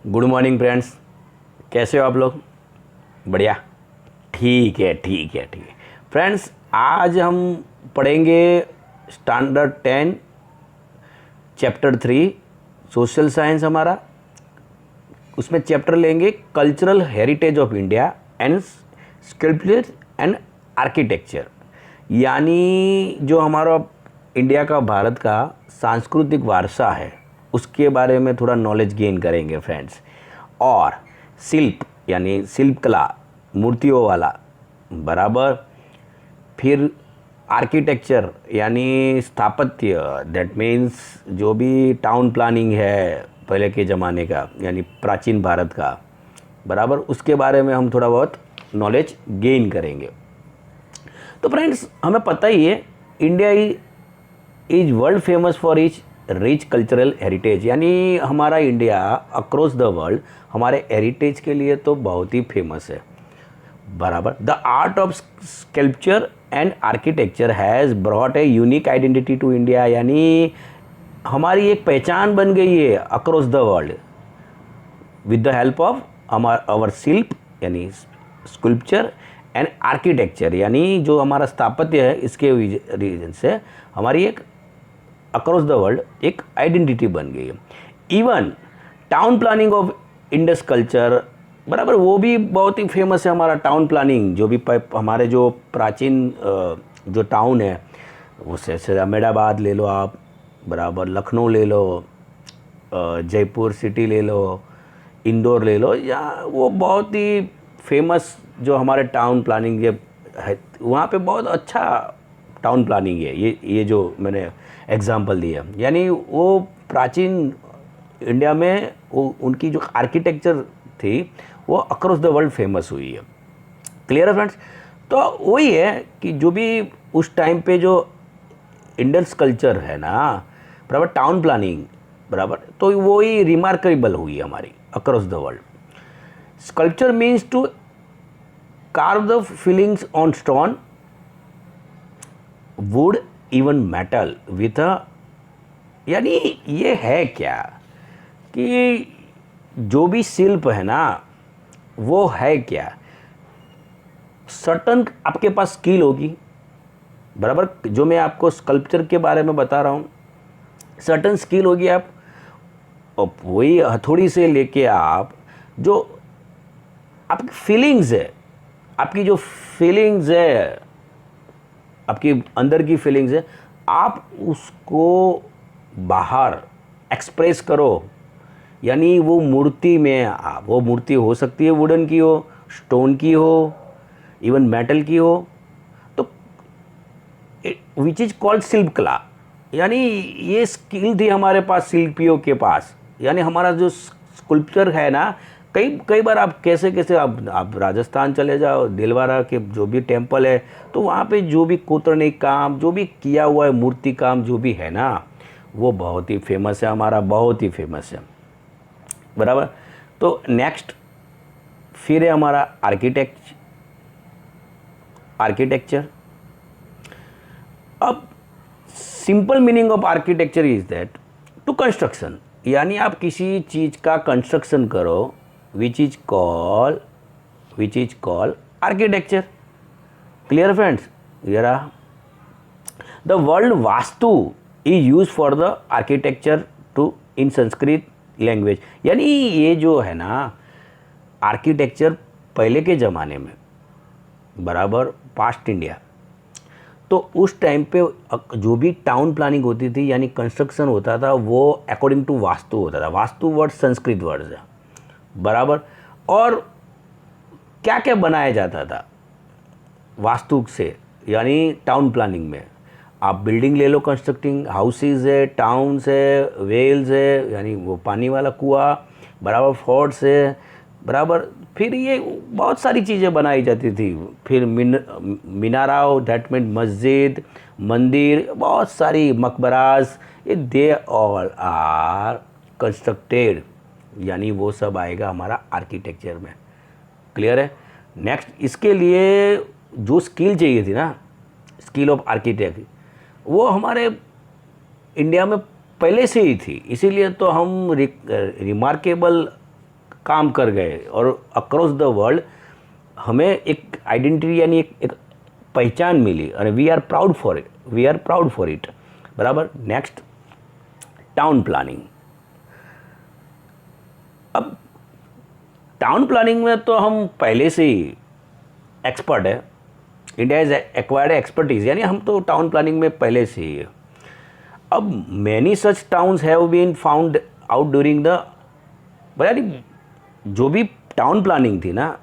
Good morning friends, कैसे हो आप लोग? बढ़िया। ठीक है फ्रेंड्स, आज हम पढ़ेंगे स्टैंडर्ड 10 चैप्टर 3 सोशल साइंस हमारा। उसमें चैप्टर लेंगे cultural heritage of India and sculpture and architecture, यानी जो हमारा इंडिया का, भारत का सांस्कृतिक वारसा है उसके बारे में थोड़ा नॉलेज गेन करेंगे फ्रेंड्स। और शिल्प यानी शिल्पकला, मूर्तियों वाला बराबर। फिर आर्किटेक्चर यानी स्थापत्य, दैट मीन्स जो भी टाउन प्लानिंग है पहले के ज़माने का यानी प्राचीन भारत का बराबर, उसके बारे में हम थोड़ा बहुत नॉलेज गेन करेंगे। तो फ्रेंड्स, हमें पता ही है India is world famous for is rich cultural heritage, यानी हमारा इंडिया अक्रॉस द वर्ल्ड हमारे हेरिटेज के लिए तो बहुत ही फेमस है बराबर। The art of sculpture and architecture has brought a unique identity to India, यानी हमारी एक पहचान बन गई है across the world with the help of our शिल्प यानी स्कल्पचर एंड आर्किटेक्चर, यानी जो हमारा स्थापत्य है इसके रीजन से हमारी एक अक्रॉस द वर्ल्ड एक आइडेंटिटी बन गई है। Even town planning of Indus culture बराबर, वो भी बहुत ही फेमस है हमारा टाउन प्लानिंग। जो भी हमारे जो प्राचीन जो टाउन है, उससे अहमदाबाद ले लो आप बराबर, लखनऊ ले लो, जयपुर सिटी ले लो, इंदौर ले लो, या वो बहुत ही फेमस जो हमारे टाउन प्लानिंग ये है, वहाँ पे बहुत अच्छा टाउन प्लानिंग है। ये जो मैंने एग्जांपल दिया, यानी वो प्राचीन इंडिया में वो उनकी जो आर्किटेक्चर थी वो अक्रॉस द वर्ल्ड फेमस हुई है। क्लियर है फ्रेंड्स? तो वही है कि जो भी उस टाइम पे जो इंडस कल्चर है ना बराबर, टाउन प्लानिंग बराबर, तो वही रिमार्केबल हुई है हमारी across the world. Sculpture means to carve the feelings on stone, wood, even metal with a, यानी ये है क्या कि जो भी शिल्प है ना वो है क्या, सर्टन आपके पास स्किल होगी बराबर। जो मैं आपको स्कल्पचर के बारे में बता रहा हूँ, सर्टन स्किल होगी आप, और वही हथौड़ी से लेके आप जो आपकी फीलिंग्स है, आपकी जो फीलिंग्स है, आपकी अंदर की फीलिंग्स है, आप उसको बाहर एक्सप्रेस करो। यानी वो मूर्ति में, आप वो मूर्ति हो सकती है वुडन की हो, स्टोन की हो, इवन मेटल की हो, तो विच इज कॉल्ड शिल्पकला। यानी ये स्किल थी हमारे पास शिल्पियों के पास, यानी हमारा जो स्कल्पचर है ना, कई बार आप कैसे आप राजस्थान चले जाओ, दिलवारा के जो भी टेम्पल है, तो वहाँ पे जो भी कोतरनी काम, जो भी किया हुआ है मूर्ति काम जो भी है ना, वो बहुत ही फेमस है हमारा, बहुत ही फेमस है बराबर। तो नेक्स्ट फिर है हमारा आर्किटेक्चर। अब simple meaning of architecture is that to construction, यानी आप किसी चीज़ का कंस्ट्रक्शन करो, which is call architecture. Clear friends? The world vastu is use for the architecture to in Sanskrit language, यानी ये जो है ना आर्किटेक्चर पहले के ज़माने में बराबर, पास्ट इंडिया, तो उस टाइम पे जो भी टाउन प्लानिंग होती थी यानी कंस्ट्रक्शन होता था वो अकॉर्डिंग टू वास्तु होता था। वास्तु वर्ड संस्कृत वर्ड है बराबर। और क्या क्या बनाया जाता था वास्तु से, यानी टाउन प्लानिंग में आप बिल्डिंग ले लो, कंस्ट्रक्टिंग हाउसेज है, टाउन्स है, वेल्स है यानी वो पानी वाला कुआं बराबर, फोर्ट्स है बराबर। फिर ये बहुत सारी चीज़ें बनाई जाती थी। फिर मीनाराव, दैट मीन मस्जिद, मंदिर, बहुत सारी मकबरास, ये दे ऑल आर कंस्ट्रक्टेड, यानी वो सब आएगा हमारा आर्किटेक्चर में। क्लियर है? नेक्स्ट, इसके लिए जो स्किल चाहिए थी ना, स्किल ऑफ आर्किटेक्ट, वो हमारे इंडिया में पहले से ही थी, इसीलिए तो हम रिमार्केबल काम कर गए और अक्रॉस द वर्ल्ड हमें एक आइडेंटिटी यानी एक पहचान मिली और we are proud for it. बराबर। Next, town planning. अब टाउन प्लानिंग में तो हम पहले से ही एक्सपर्ट है, इंडिया इज एक्वायर्ड एक्सपर्टीज, यानी हम तो टाउन प्लानिंग में पहले से ही है। अब many such towns have been found out during the, यानी जो भी टाउन प्लानिंग थी ना,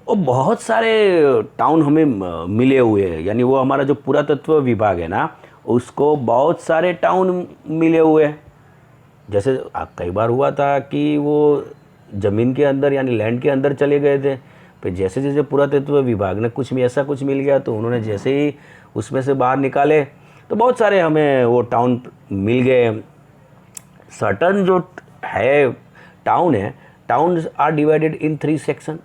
वो बहुत सारे टाउन हमें मिले हुए हैं, यानी वो हमारा जो पुरातत्व विभाग है ना, उसको बहुत सारे टाउन मिले हुए हैं। जैसे कई बार हुआ था कि वो ज़मीन के अंदर यानी लैंड के अंदर चले गए थे, फिर जैसे जैसे पुरातत्व विभाग ने कुछ ऐसा कुछ मिल गया तो उन्होंने जैसे ही उसमें से बाहर निकाले तो बहुत सारे हमें वो टाउन मिल गए। सर्टन जो है टाउन है, town are divided in 3 section.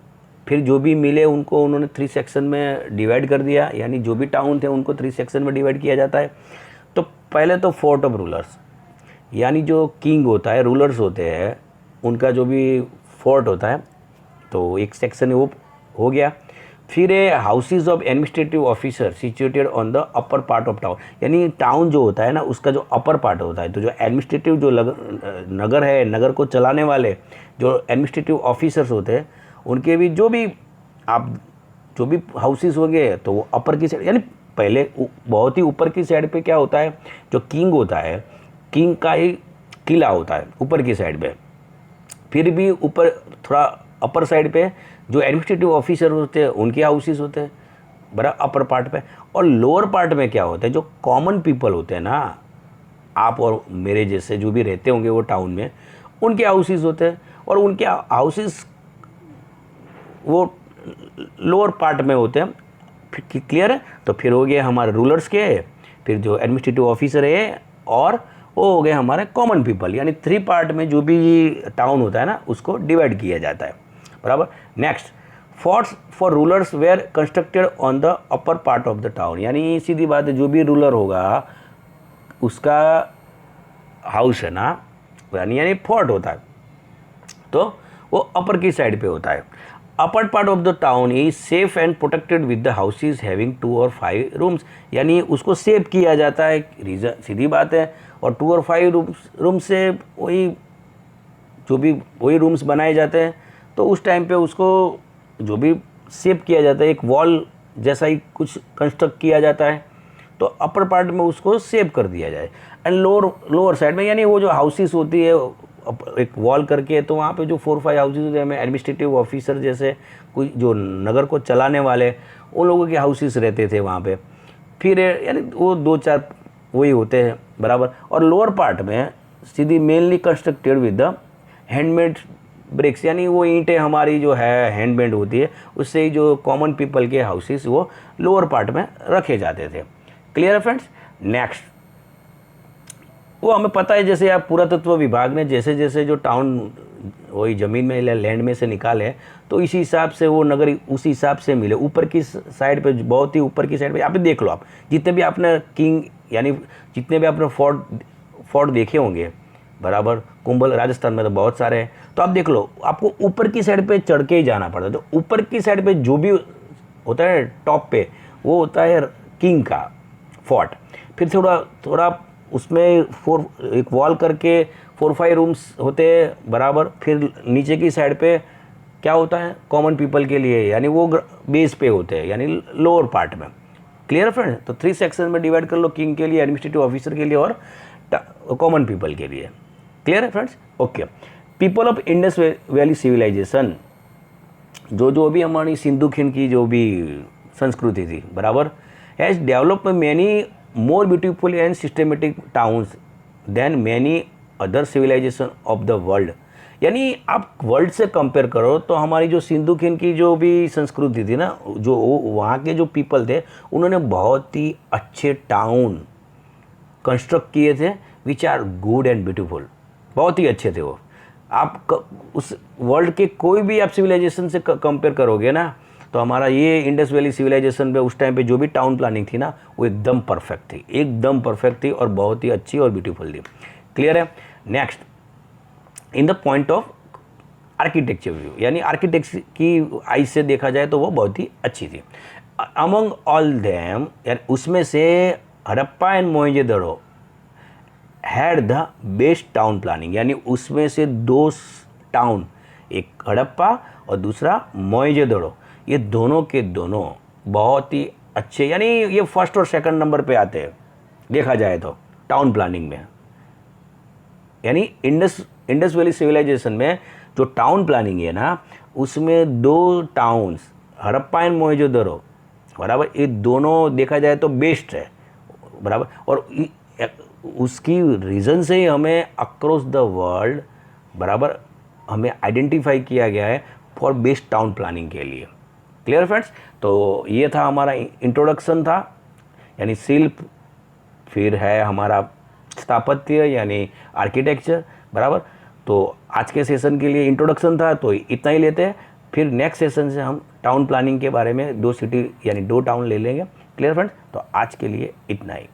फिर जो भी मिले उनको उन्होंने 3 सेक्शन में डिवाइड कर दिया, यानी जो भी टाउन थे उनको 3 सेक्शन में डिवाइड किया जाता है। तो पहले तो फोर्ट ऑफ रूलर्स, यानी जो किंग होता है, रूलर्स होते हैं, उनका जो भी फोर्ट होता है, तो एक सेक्शन वो हो गया। फिर houses of administrative officer situated on the upper part of town, यानी टाउन जो होता है ना उसका जो अपर पार्ट होता है, तो जो एडमिनिस्ट्रेटिव जो नगर है, नगर को चलाने वाले जो एडमिनिस्ट्रेटिव ऑफिसर्स होते हैं, उनके भी जो भी हाउसेस होंगे तो वो अपर की साइड, यानी पहले बहुत ही ऊपर की साइड पे क्या होता है, जो किंग होता है, किंग का ही किला होता है ऊपर की साइड पे। फिर भी ऊपर थोड़ा अपर साइड पे जो एडमिनिस्ट्रेटिव ऑफिसर होते हैं उनके हाउसेस होते हैं, बड़ा अपर पार्ट पे। और लोअर पार्ट में क्या होता है, जो कॉमन पीपल होते हैं ना, आप और मेरे जैसे जो भी रहते होंगे वो टाउन में, उनके हाउसेस होते हैं, और उनके हाउसेस वो लोअर पार्ट में होते हैं। क्लियर है? तो फिर हो गए हमारे रूलर्स के, फिर जो एडमिनिस्ट्रेटिव ऑफिसर है, और वो हो गए हमारे कॉमन पीपल, यानी 3 पार्ट में जो भी टाउन होता है ना उसको डिवाइड किया जाता है। बराबर। Next, forts for rulers were constructed on the upper part of the town, यानी सीधी बात है, जो भी रूलर होगा उसका हाउस है ना, यानी फोर्ट होता है, तो वो अपर की साइड पे होता है। अपर part of the town is safe and protected with the houses having 2 और 5 रूम्स, यानी उसको सेव किया जाता है, रीजन सीधी बात है। और 2 और 5 रूम्स से वही रूम्स बनाए जाते हैं, तो उस टाइम पे उसको जो भी सेव किया जाता है, एक वॉल जैसा ही कुछ कंस्ट्रक्ट किया जाता है, तो अपर पार्ट में उसको सेव कर दिया जाए। एंड लोअर साइड में, यानी वो जो हाउसेस होती है एक वॉल करके, तो वहाँ पे जो 4-5 हाउसेस होते हैं, हमें एडमिनिस्ट्रेटिव ऑफिसर जैसे कोई जो नगर को चलाने वाले, उन लोगों के हाउसेस रहते थे वहाँ पे। फिर यानी वो 2-4 वही होते हैं। बराबर। और लोअर पार्ट में सीधी mainly constructed with the handmade bricks, यानी वो ईंटें हमारी जो है हैंडमेड होती है, उससे ही जो कॉमन पीपल के हाउसेस वो लोअर पार्ट में रखे जाते थे। क्लियर है फ्रेंड्स? नेक्स्ट, वो हमें पता है, जैसे आप पुरातत्व विभाग ने जैसे जैसे जो टाउन वही ज़मीन में लैंड में से निकाले, तो इसी हिसाब से वो नगर उसी हिसाब से मिले। ऊपर की साइड पे, बहुत ही ऊपर की साइड पे, यहाँ पे देख लो आप, जितने भी आपने किंग यानी जितने भी आपने फोर्ट देखे होंगे, बराबर, कुंभल राजस्थान में तो बहुत सारे हैं, तो आप देख लो, आपको ऊपर की साइड पे चढ़ के ही जाना पड़ता है। तो ऊपर की साइड पे जो भी होता है टॉप पे, वो होता है किंग का फोर्ट। फिर थोड़ा उसमें एक वॉल करके 4-5 रूम्स होते हैं, बराबर। फिर नीचे की साइड पे क्या होता है, कॉमन पीपल के लिए, यानी वो बेस पे होते हैं, यानी लोअर पार्ट में। क्लियर है फ्रेंड? तो 3 सेक्शन में डिवाइड कर लो, किंग के लिए, एडमिनिस्ट्रेटिव ऑफिसर के लिए और कॉमन पीपल के लिए। क्लियर है friends? Okay. People of Indus valley civilization, जो भी हमारी सिंधु खिंड की जो भी संस्कृति थी, बराबर, has developed many more beautiful and systematic towns than many other civilization of the world, यानी आप वर्ल्ड से कंपेयर करो तो हमारी जो सिंधु खिंड की जो भी संस्कृति थी ना, जो वहाँ के जो पीपल थे, उन्होंने बहुत ही अच्छे टाउन कंस्ट्रक्ट किए थे, which are good and beautiful, बहुत ही अच्छे थे वो। आप उस वर्ल्ड के कोई भी आप सिविलाइजेशन से कंपेयर करोगे ना, तो हमारा ये इंडस वैली सिविलाइजेशन पे उस टाइम पे जो भी टाउन प्लानिंग थी ना, वो एकदम परफेक्ट थी, एकदम परफेक्ट थी, और बहुत ही अच्छी और ब्यूटीफुल थी। क्लियर है? Next, in the point of architecture view, यानी आर्किटेक्चर की आई से देखा जाए तो वो बहुत ही अच्छी थी। अमंग ऑल देम, यानी उसमें से Harappa and Mohenjodaro had the best town planning, यानी उसमें से दो टाउन, एक हड़प्पा और दूसरा मोहनजोदड़ो, ये दोनों के दोनों बहुत ही अच्छे, यानी ये फर्स्ट और सेकंड नंबर पे आते हैं देखा जाए तो टाउन प्लानिंग में। यानी इंडस वैली सिविलाइजेशन में जो टाउन प्लानिंग है ना, उसमें दो टाउन्स हड़प्पा एंड मोहनजोदड़ो, बराबर, ये दोनों देखा जाए तो बेस्ट है, बराबर। और उसकी रीज़न से ही हमें अक्रॉस द वर्ल्ड, बराबर, हमें आइडेंटिफाई किया गया है फॉर बेस्ट टाउन प्लानिंग के लिए। Clear friends? तो ये था हमारा इंट्रोडक्शन था, यानी शिल्प, फिर है हमारा स्थापत्य यानी आर्किटेक्चर, बराबर। तो आज के सेशन के लिए इंट्रोडक्शन था, तो इतना ही लेते हैं। फिर नेक्स्ट सेशन से हम टाउन प्लानिंग के बारे में 2 सिटी यानी 2 टाउन ले लेंगे। Clear friends? तो आज के लिए इतना ही।